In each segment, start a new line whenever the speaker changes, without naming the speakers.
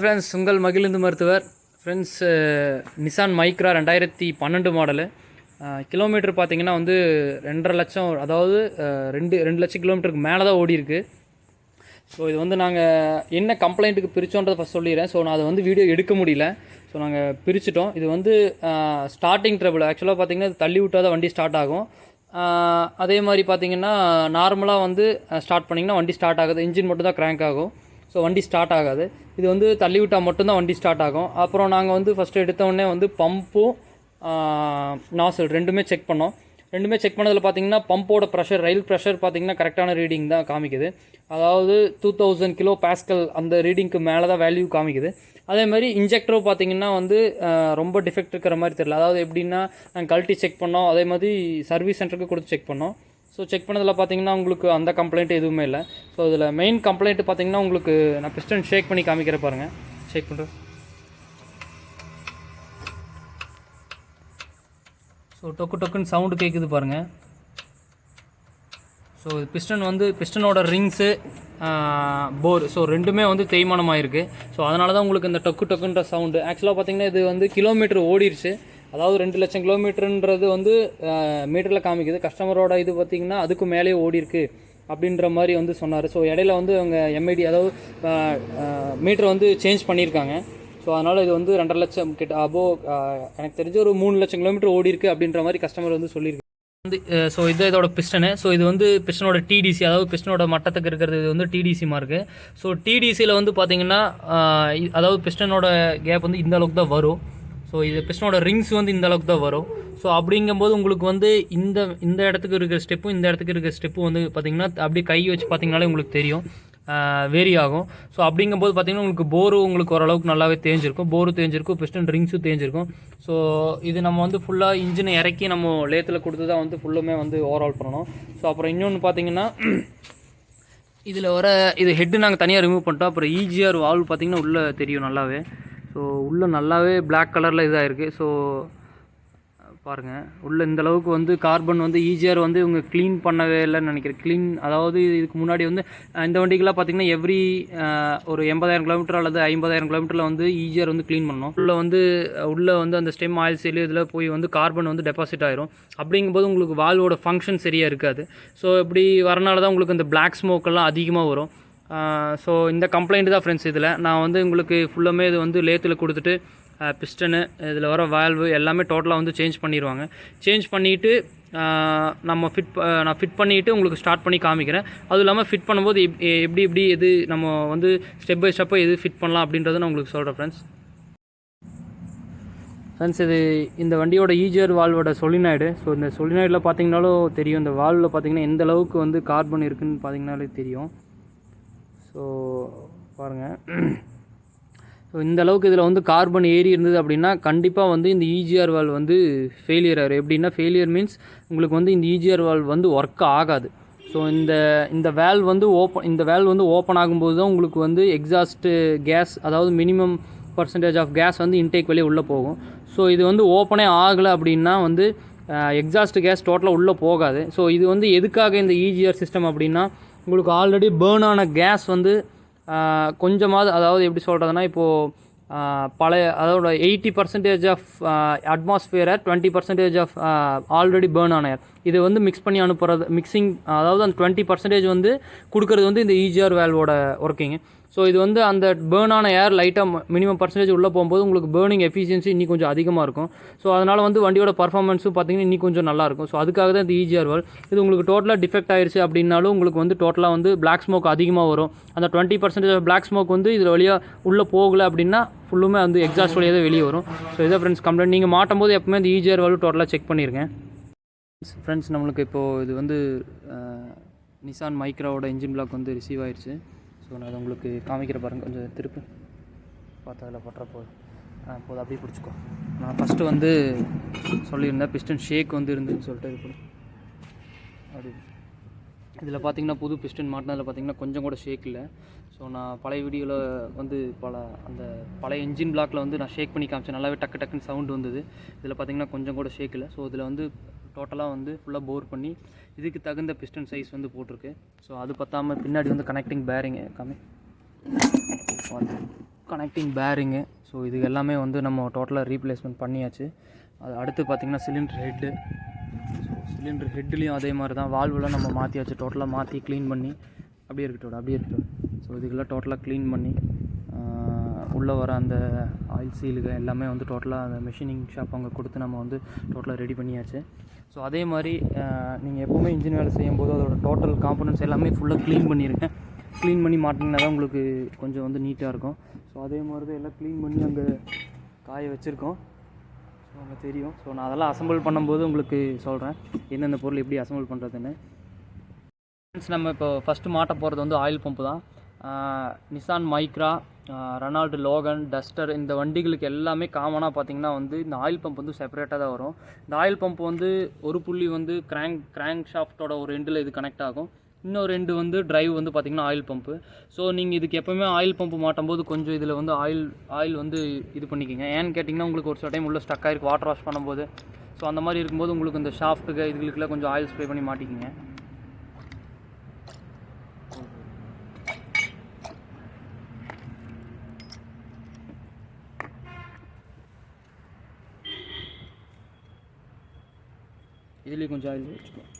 Friends, உங்கள் மகிழுந்து மருத்துவர். Friends, Nissan Micra 2012 model. Kilometre பார்த்தீங்கன்னா வந்து 2.5 லட்சம், அதாவது 2 லட்சம் கிலோமீட்டருக்கு மேலே தான் ஓடி இருக்குது. ஸோ இது வந்து நாங்கள் என்ன கம்ப்ளைண்ட்டுக்கு பிரித்தோன்றதை ஃபஸ்ட் சொல்லிடுறேன். ஸோ நான் அதை வந்து வீடியோ எடுக்க முடியல. ஸோ நாங்கள் பிரிச்சிட்டோம். இது வந்து ஸ்டார்டிங் ட்ரபிள். ஆக்சுவலாக பார்த்தீங்கன்னா இது தள்ளி விட்டால் தான் வண்டி ஸ்டார்ட் ஆகும். அதே மாதிரி பார்த்தீங்கன்னா நார்மலாக வந்து ஸ்டார்ட் பண்ணிங்கன்னா வண்டி ஸ்டார்ட் ஆகுது. இன்ஜின் மட்டும் தான் க்ராங்க் ஆகும். ஸோ வண்டி ஸ்டார்ட் ஆகாது. இது வந்து தள்ளி விட்டால் மட்டும்தான் வண்டி ஸ்டார்ட் ஆகும். அப்புறம் நாங்கள் வந்து ஃபஸ்ட்டு எடுத்தோடனே வந்து பம்பும் நாசல் ரெண்டுமே செக் பண்ணோம். ரெண்டுமே செக் பண்ணதில் பார்த்தீங்கன்னா பம்போட ப்ரெஷர், ரயில் ப்ரெஷர் பார்த்தீங்கன்னா கரெக்டான ரீடிங் தான் காமிக்குது. அதாவது 2000 கிலோ பாஸ்கல் அந்த ரீடிங்க்கு மேலே தான் வேல்யூ காமிக்குது. அதே மாதிரி இன்ஜெக்டரும் பார்த்தீங்கன்னா வந்து ரொம்ப டிஃபெக்ட் இருக்கிற மாதிரி தெரியல. அதாவது எப்படின்னா நாங்கள் கழட்டி செக் பண்ணோம், அதே மாதிரி சர்வீஸ் சென்டருக்கு கொடுத்து செக் பண்ணோம். ஸோ செக் பண்ணதில் பார்த்தீங்கன்னா உங்களுக்கு அந்த கம்ப்ளைண்ட் எதுவுமே இல்லை. ஸோ இதில் மெயின் கம்ப்ளைண்ட் பார்த்தீங்கன்னா உங்களுக்கு நான் பிஸ்டன் ஷேக் பண்ணி காமிக்கிற பாருங்கள். ஷேக் பண்ணுறேன். ஸோ டொக்கு டொக்குன்னு சவுண்டு கேட்குது பாருங்கள். ஸோ பிஸ்டன் வந்து பிஸ்டனோட ரிங்ஸு, போர், ஸோ ரெண்டுமே வந்து தேய்மானமாக இருக்குது. ஸோ அதனால தான் உங்களுக்கு இந்த டொக்கு டொக்குன்ற சவுண்டு. ஆக்சுவலாக பார்த்தீங்கன்னா இது வந்து கிலோமீட்டர் ஓடிடுச்சு. அதாவது 2 லட்சம் கிலோமீட்டருன்றது வந்து மீட்டரில் காமிக்குது. கஸ்டமரோட இது பார்த்திங்கன்னா அதுக்கு மேலேயே ஓடிருக்கு அப்படின்ற மாதிரி வந்து சொன்னார். ஸோ இடையில வந்து அவங்க எம்ஐடி, அதாவது மீட்டர் வந்து சேஞ்ச் பண்ணியிருக்காங்க. ஸோ அதனால் இது வந்து 2.5 லட்சம் கிட்ட எனக்கு தெரிஞ்ச ஒரு 3 லட்சம் கிலோமீட்டர் ஓடி இருக்குது அப்படின்ற மாதிரி கஸ்டமர் வந்து சொல்லியிருக்கு. வந்து ஸோ இதோட பிஸ்டனு. ஸோ இது வந்து பிஸ்டனோட டிடிசி, அதாவது பிஸ்டனோட மட்டத்துக்கு இருக்கிறது. இது வந்து டிடிசி மார்க்கு. ஸோ டிடிசியில் வந்து பார்த்திங்கன்னா அதாவது பிஸ்டனோட கேப் வந்து இந்த அளவுக்கு தான் வரும். ஸோ இது பிஸ்டனோட ரிங்ஸ் வந்து இந்த அளவுக்கு தான் வரும். ஸோ அப்படிங்கும்போது உங்களுக்கு வந்து இந்த இடத்துக்கு இருக்கிற ஸ்டெப்பும் இந்த இடத்துக்கு இருக்கிற ஸ்டெப்பும் வந்து பார்த்திங்கன்னா அப்படியே கை வச்சு பார்த்திங்கனாலே உங்களுக்கு தெரியும், வேரி ஆகும். ஸோ அப்படிங்கும்போது பார்த்திங்கன்னா உங்களுக்கு போரும் உங்களுக்கு ஓரளவுக்கு நல்லாவே தேஞ்சிருக்கும். போரும் தேஞ்சிருக்கும், பிஸ்டன் ரிங்ஸும் தேஞ்சிருக்கும். ஸோ இது நம்ம வந்து ஃபுல்லாக இன்ஜினை இறக்கி நம்ம லேத்தில் கொடுத்து தான் வந்து ஃபுல்லுமே வந்து ஓவரால் பண்ணணும். ஸோ அப்புறம் இன்னொன்று பார்த்திங்கன்னா இதில் வர இது ஹெட்டு நாங்கள் தனியாக ரிமூவ் பண்ணிட்டோம். அப்புறம் இஜிஆர் வால்வ் பார்த்திங்கன்னா உள்ளே தெரியும் நல்லாவே. ஸோ உள்ளே நல்லாவே பிளாக் கலரில் இதாக இருக்குது. ஸோ பாருங்கள், உள்ளே இந்தளவுக்கு வந்து கார்பன் வந்து இஜிஆர் வந்து இவங்க க்ளீன் பண்ணவே இல்லைன்னு நினைக்கிறேன். க்ளீன், அதாவது இதுக்கு முன்னாடி வந்து இந்த வண்டிக்கெலாம் பார்த்திங்கன்னா எவ்ரி ஒரு 80,000 கிலோமீட்டர் அல்லது 50,000 கிலோமீட்டரில் வந்து இஜிஆர் வந்து க்ளீன் பண்ணணும். உள்ளே வந்து அந்த ஸ்டெம் ஆயில் சீல் இதில் போய் வந்து கார்பன் வந்து டெபாசிட் ஆயிரும். அப்படிங்கும்போது உங்களுக்கு வால்வோட ஃபங்க்ஷன் சரியாக இருக்காது. ஸோ இப்படி வரனால தான் உங்களுக்கு இந்த பிளாக் ஸ்மோக்கெல்லாம் அதிகமாக வரும். ஸோ இந்த கம்ப்ளைண்ட் தான் ஃப்ரெண்ட்ஸ். இதில் நான் வந்து உங்களுக்கு ஃபுல்லாமே இது வந்து லேத்தில் கொடுத்துட்டு பிஸ்டனு, இதில் வர வால்வு எல்லாமே டோட்டலாக வந்து சேஞ்ச் பண்ணிடுவாங்க. சேஞ்ச் பண்ணிவிட்டு நான் ஃபிட் பண்ணிவிட்டு உங்களுக்கு ஸ்டார்ட் பண்ணி காமிக்கிறேன். அதுவும் இல்லாமல் ஃபிட் பண்ணும்போது எப்படி எது நம்ம வந்து ஸ்டெப் பை ஸ்டெப்பாக எது ஃபிட் பண்ணலாம் அப்படின்றத நான் உங்களுக்கு சொல்கிறேன் ஃப்ரெண்ட்ஸ். இது இந்த வண்டியோட இஜிஆர் வால்வோட சொலினாய்டு. ஸோ இந்த சொலினாய்டில் பார்த்தீங்கனாலும் தெரியும், இந்த வால்வில் பார்த்தீங்கன்னா எந்த அளவுக்கு வந்து கார்பன் இருக்குதுன்னு பார்த்தீங்கனாலே தெரியும். ஸோ பாருங்கள், ஸோ இந்த அளவுக்கு இதில் வந்து கார்பன் ஏறி இருந்தது அப்படின்னா கண்டிப்பாக வந்து இந்த இஜிஆர் வால்வ் வந்து ஃபெயிலியர் ஆகிடும். எப்படின்னா ஃபெயிலியர் மீன்ஸ் உங்களுக்கு வந்து இந்த இஜிஆர் வால்வ் வந்து ஒர்க் ஆகாது. ஸோ இந்த வேல்வ் வந்து ஓப்பன் ஆகும்போது தான் உங்களுக்கு வந்து எக்ஸாஸ்ட்டு கேஸ், அதாவது மினிமம் பர்சன்டேஜ் ஆஃப் கேஸ் வந்து இன்டேக் வெளியே உள்ளே போகும். ஸோ இது வந்து ஓப்பனே ஆகலை அப்படின்னா வந்து எக்ஸாஸ்ட் கேஸ் டோட்டலாக உள்ளே போகாது. ஸோ இது வந்து எதுக்காக இந்த இஜிஆர் சிஸ்டம் அப்படின்னா உங்களுக்கு ஆல்ரெடி பேர்ன் ஆன கேஸ் வந்து கொஞ்சமாவது, அதாவது எப்படி சொல்கிறதுனா இப்போது பழைய, அதோட 80% ஆஃப் அட்மாஸ்பியரை 20% ஆஃப் ஆல்ரெடி பேர்ன் ஆன ஏர் இது வந்து மிக்ஸ் பண்ணி அனுப்புறது, மிக்சிங், அதாவது அந்த 20% வந்து கொடுக்குறது வந்து இந்த இஜிஆர் வேல்வோட ஒர்க்கிங்கு. ஸோ இது வந்து அந்த பேர்ன் ஆன ஏர் லைட்டாக மினிமம் பர்சன்டேஜ் உள்ளே போகும்போது உங்களுக்கு பேர்னிங் எஃபிஷியன்சி இன்னி கொஞ்சம் அதிகமாக இருக்கும். ஸோ அதனால் வந்து வண்டியோட பர்ஃபார்மன்ஸும் பார்த்திங்கன்னா இன்னி கொஞ்சம் நல்லாயிருக்கும். ஸோ அதுக்காக தான் இந்த இஜிஆர் வால்வ். இது உங்களுக்கு டோட்டலாக டிஃபெக்ட் ஆயிடுச்சு அப்படின்னாலும் உங்களுக்கு வந்து டோட்டலாக வந்து பிளாக் ஸ்மோக் அதிகமாக வரும். அந்த 20% பிளாக் ஸ்மோக் வந்து இதில் வழியாக உள்ளே போகலை அப்படின்னா ஃபுல்லுமே வந்து எக்ஸாஸ்ட் வழியாக தான் வெளியே வரும். ஸோ இதை ஃப்ரெண்ட்ஸ் கம்ப்ளைண்ட். நீங்கள் மாட்டும் போது எப்பவுமே இந்த இஜிஆர் வால்வ் டோட்டலாக செக் பண்ணியிருக்கேன் ஃப்ரெண்ட்ஸ். நம்மளுக்கு இப்போது இது வந்து நிசான் மைக்ராவோட இன்ஜின் பிளாக் வந்து ரிசீவ் ஆயிடுச்சு. ஸோ நான் அதை உங்களுக்கு காமிக்கிற பாருங்கள். கொஞ்சம் திருப்பி பார்த்து அதில் பட்டுற போது அப்படியே பிடிச்சிக்கோ. நான் ஃபஸ்ட்டு வந்து சொல்லியிருந்தேன் பிஸ்டன் ஷேக் வந்து இருந்துன்னு சொல்லிட்டு இது பண்ணி அப்படி. இதில் பார்த்திங்கன்னா புது பிஸ்டன் மாட்டினதில் பார்த்திங்கன்னா கொஞ்சம் கூட ஷேக் இல்லை. ஸோ நான் பழைய வீடியோவில் வந்து அந்த பழைய இன்ஜின் பிளாக்கில் வந்து நான் ஷேக் பண்ணி காமிச்சேன். நல்லாவே டக்குன்னு சவுண்டு வந்தது. இதில் பார்த்திங்கன்னா கொஞ்சம் கூட ஷேக் இல்லை. ஸோ இதில் வந்து டோட்டலாக வந்து ஃபுல்லாக போர் பண்ணி இதுக்கு தகுந்த பிஸ்டன் சைஸ் வந்து போட்டிருக்கு. ஸோ அது பத்தாமல் பின்னாடி வந்து கனெக்டிங் பேரிங் காமி வந்து கனெக்டிங் பேரிங்கு. ஸோ இது எல்லாமே வந்து நம்ம டோட்டலாக ரீப்ளேஸ்மெண்ட் பண்ணியாச்சு. அது அடுத்து பார்த்திங்கன்னா சிலிண்டர் ஹெட்டு. ஸோ சிலிண்டர் ஹெட்லேயும் அதே மாதிரி தான் வால்வெலாம் நம்ம மாற்றியாச்சு. டோட்டலாக மாற்றி க்ளீன் பண்ணி அப்படியே இருக்கட்டும். ஸோ இதுக்கெல்லாம் டோட்டலாக க்ளீன் பண்ணி உள்ளே வர அந்த ஆயில் சீலுக எல்லாமே வந்து டோட்டலாக அந்த மெஷினிங் ஷாப் அங்கே கொடுத்து நம்ம வந்து டோட்டலாக ரெடி பண்ணியாச்சு. ஸோ அதே மாதிரி நீங்கள் எப்போவுமே இன்ஜின் வேலை செய்யும்போது அதோட டோட்டல் காம்பனன்ட்ஸ் எல்லாமே ஃபுல்லாக க்ளீன் பண்ணியிருக்கேன். க்ளீன் பண்ணி மாட்டிங்கன்னா தான் உங்களுக்கு கொஞ்சம் வந்து நீட்டாக இருக்கும். ஸோ அதே மாதிரி தான் எல்லாம் க்ளீன் பண்ணி அங்கே காய வச்சுருக்கோம். ஸோ அங்கே தெரியும். ஸோ நான் அதெல்லாம் அசம்பிள் பண்ணும்போது உங்களுக்கு சொல்கிறேன் எந்தெந்த பொருள் எப்படி அசம்பிள் பண்ணுறதுன்னு. நம்ம இப்போ ஃபஸ்ட்டு மாட்ட போகிறது வந்து ஆயில் பம்பு தான். Nissan Micra, Renault Logan, duster இந்த வண்டிகளுக்கு எல்லாமே காமனாக பார்த்திங்கன்னா வந்து இந்த ஆயில் பம்ப் வந்து செப்பரேட்டாக தான் வரும். இந்த ஆயில் பம்ப் வந்து ஒரு புள்ளி வந்து கிராங்க் ஷாஃப்ட்டோட ஒரு எண்டில் இது கனெக்ட் ஆகும். இன்னொரு ரெண்டு வந்து டிரைவ் வந்து பார்த்திங்கன்னா ஆயில் பம்ப்பு. ஸோ நீங்கள் இதுக்கு எப்போவுமே ஆயில் பம்ப்பு மாட்டும்போது கொஞ்சம் இதில் வந்து ஆயில் வந்து இது பண்ணிக்கோங்க. ஏன்னு கேட்டிங்கன்னா உங்களுக்கு ஒரு சில டைம் உள்ள ஸ்டக் ஆகிருக்கு வாட்டர் வாஷ் பண்ணும்போது. ஸோ அந்த மாதிரி இருக்கும்போது உங்களுக்கு இந்த ஷாஃப்ட்டுக்கு இதுகளுக்குலாம் கொஞ்சம் ஆயில் ஸ்ப்ரே பண்ணி மாட்டிக்கிங்க. இதுலேயும் கொஞ்சம் ஆயில் வச்சுக்கலாம்.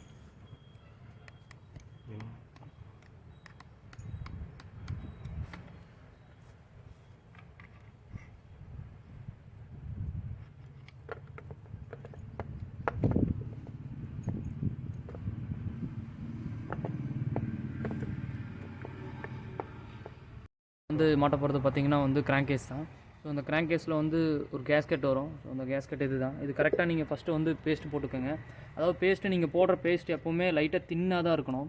வந்து மாட்ட போகிறது பார்த்திங்கன்னா வந்து கிராங்க் கேஸ் தான். ஸோ அந்த கிராங்க் கேஸில் வந்து ஒரு கேஸ்கெட் வரும். ஸோ அந்த கேஸ்கெட் இது தான். இது கரெக்டாக நீங்கள் ஃபஸ்ட்டு வந்து பேஸ்ட்டு போட்டுக்கோங்க. அதாவது பேஸ்ட்டு நீங்கள் போடுற பேஸ்ட் எப்போவுமே லைட்டாக தின்னாக தான் இருக்கணும்.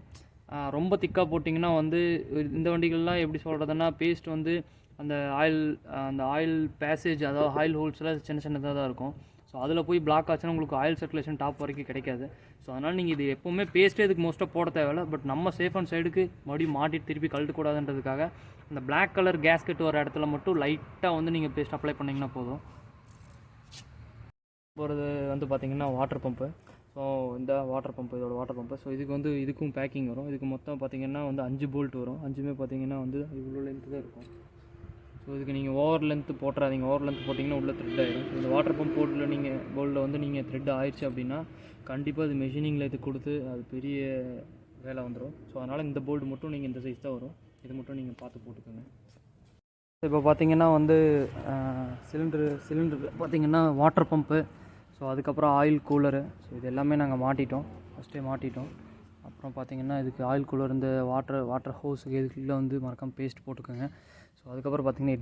ரொம்ப திக்காக போட்டிங்கன்னா வந்து இந்த வண்டிகள்லாம் எப்படி சொல்கிறதுன்னா பேஸ்ட் வந்து அந்த ஆயில் பேசேஜ் அதாவது ஆயில் ஹோல்ஸ்லாம் சின்னதாக தான் இருக்கும். ஸோ அதில் போய் பிளாக் ஆச்சுன்னா உங்களுக்கு ஆயில் சர்க்குலேஷன் டாப் வரைக்கும் கிடைக்காது. ஸோ அதனால் நீங்கள் இது எப்போவுமே பேஸ்ட்டே இதுக்கு மோஸ்ட்டாக போட தேவையில்லை. பட் நம்ம சேஃப் அண்ட் சைடுக்கு மறுபடியும் மாட்டிட்டு திருப்பி கழட்டக்கூடாதுன்றதுக்காக இந்த பிளாக் கலர் கேஸ்கெட் வர இடத்துல மட்டும் லைட்டாக வந்து நீங்கள் பேஸ்ட் அப்ளை பண்ணிங்கன்னா போதும். போகிறது வந்து பார்த்திங்கன்னா வாட்டர் பம்பு. ஸோ இந்த வாட்டர் பம்பு இதோட வாட்டர் பம்பு. ஸோ இதுக்கும் பேக்கிங் வரும். இதுக்கு மொத்தம் பார்த்திங்கன்னா வந்து 5 போல்ட் வரும். 5மே பார்த்திங்கன்னா வந்து இவ்வளோ லென்த்து தான் இருக்கும். ஸோ இதுக்கு நீங்கள் ஓவர் லென்த்து போட்டுறாதீங்க. ஓவர் லென்த் போட்டிங்கன்னா உள்ளே த்ரெட் ஆகிடும். இந்த வாட்டர் பம்ப் போர்ட்டில் நீங்கள் போல்டில் வந்து நீங்கள் த்ரெட் ஆயிடுச்சு அப்படின்னா கண்டிப்பாக அது மெஷினிங்கில் இது கொடுத்து அது பெரிய வேலை வந்துடும். ஸோ அதனால் இந்த போல்டு மட்டும் நீங்கள் இந்த சைஸ் தான் வரும். இது மட்டும் நீங்கள் பார்த்து போட்டுக்கோங்க. இப்போ பார்த்திங்கன்னா வந்து சிலிண்டர் பார்த்திங்கன்னா வாட்டர் பம்ப்பு. ஸோ அதுக்கப்புறம் ஆயில் கூலரு. ஸோ இது எல்லாமே நாங்கள் ஃபஸ்ட்டே மாட்டிட்டோம். அப்புறம் பார்த்திங்கன்னா இதுக்கு ஆயில் கூலர் இந்த வாட்டர் ஹோஸுக்கு இதுக்குள்ளே வந்து மறக்காமல் பேஸ்ட் போட்டுக்கோங்க. ஸோ அதுக்கப்புறம் பார்த்திங்கன்னா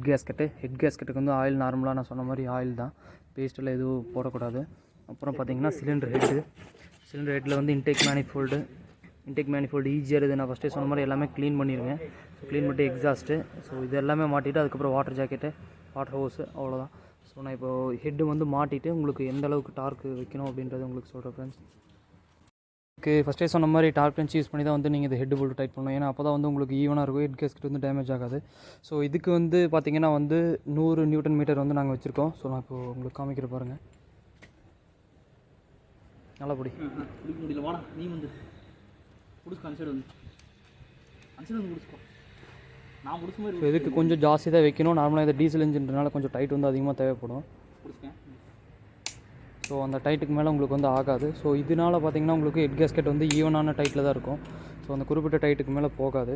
ஹெட் கேஸ்கெட்டுக்கு வந்து ஆயில் நார்மலாக நான் சொன்ன மாதிரி ஆயில் தான், பேஸ்ட்டில் எதுவும் போடக்கூடாது. அப்புறம் பார்த்திங்கன்னா சிலிண்டர் ஹெட்டில் வந்து இன்டேக் மேனிஃபோல்டு ஈஸியாக இது நான் ஃபஸ்ட்டே சொன்ன மாதிரி எல்லாமே க்ளீன் பண்ணிடுங்க. ஸோ க்ளீன் பண்ணிட்டு எக்ஸாஸ்ட்டு. ஸோ இது எல்லாமே மாட்டிவிட்டு அதுக்கப்புறம் வாட்டர் ஜாக்கெட்டு, வாட்டர் ஹோஸு, அவ்வளோதான். ஸோ நான் இப்போது ஹெட்டு வந்து மாட்டிட்டு உங்களுக்கு எந்த அளவுக்கு டார்க்கு வைக்கணும் அப்படின்றத உங்களுக்கு சொல்கிறேன் ஃப்ரெண்ட்ஸ். ஃபஸ்ட்டே சொன்ன மாதிரி டார்க் ரென்ச் யூஸ் பண்ணி தான் வந்து நீங்கள் இந்த ஹெட் போல்ட் டைட் பண்ணணும். ஏன்னா அப்போ தான் வந்து உங்களுக்கு ஈவனாக இருக்கும், ஹெட் கேஸ்கெட் வந்து டேமேஜ் ஆகாது. ஸோ இதுக்கு வந்து பார்த்திங்கன்னா வந்து 100 நியூட்டன் மீட்டர் வந்து நாங்கள் வச்சுருக்கோம். ஸோ நான் இப்போது உங்களுக்கு காமிக்கிற பாருங்கள். நல்லா பிடி முடியல வாடா நீ வந்து பிடிச்சி அன்சைடு வந்து பிடிச்சிக்கோ. நான் பிடிச்ச மாதிரி. ஸோ இதுக்கு கொஞ்சம் ஜாஸ்தி தான் வைக்கணும். நார்மலாக இது டீசல் இன்ஜின்றனால கொஞ்சம் டைட் வந்து அதிகமாக தேவைப்படும். பிடிச்சிக்கேன். ஸோ அந்த டைட்டுக்கு மேலே உங்களுக்கு வந்து ஆகாது. ஸோ இதனால் பார்த்திங்கன்னா உங்களுக்கு ஹெட் கேஸ்கெட் வந்து ஈவனான டைட்டில் தான் இருக்கும். ஸோ அந்த குறிப்பிட்ட டைட்டுக்கு மேலே போகாது.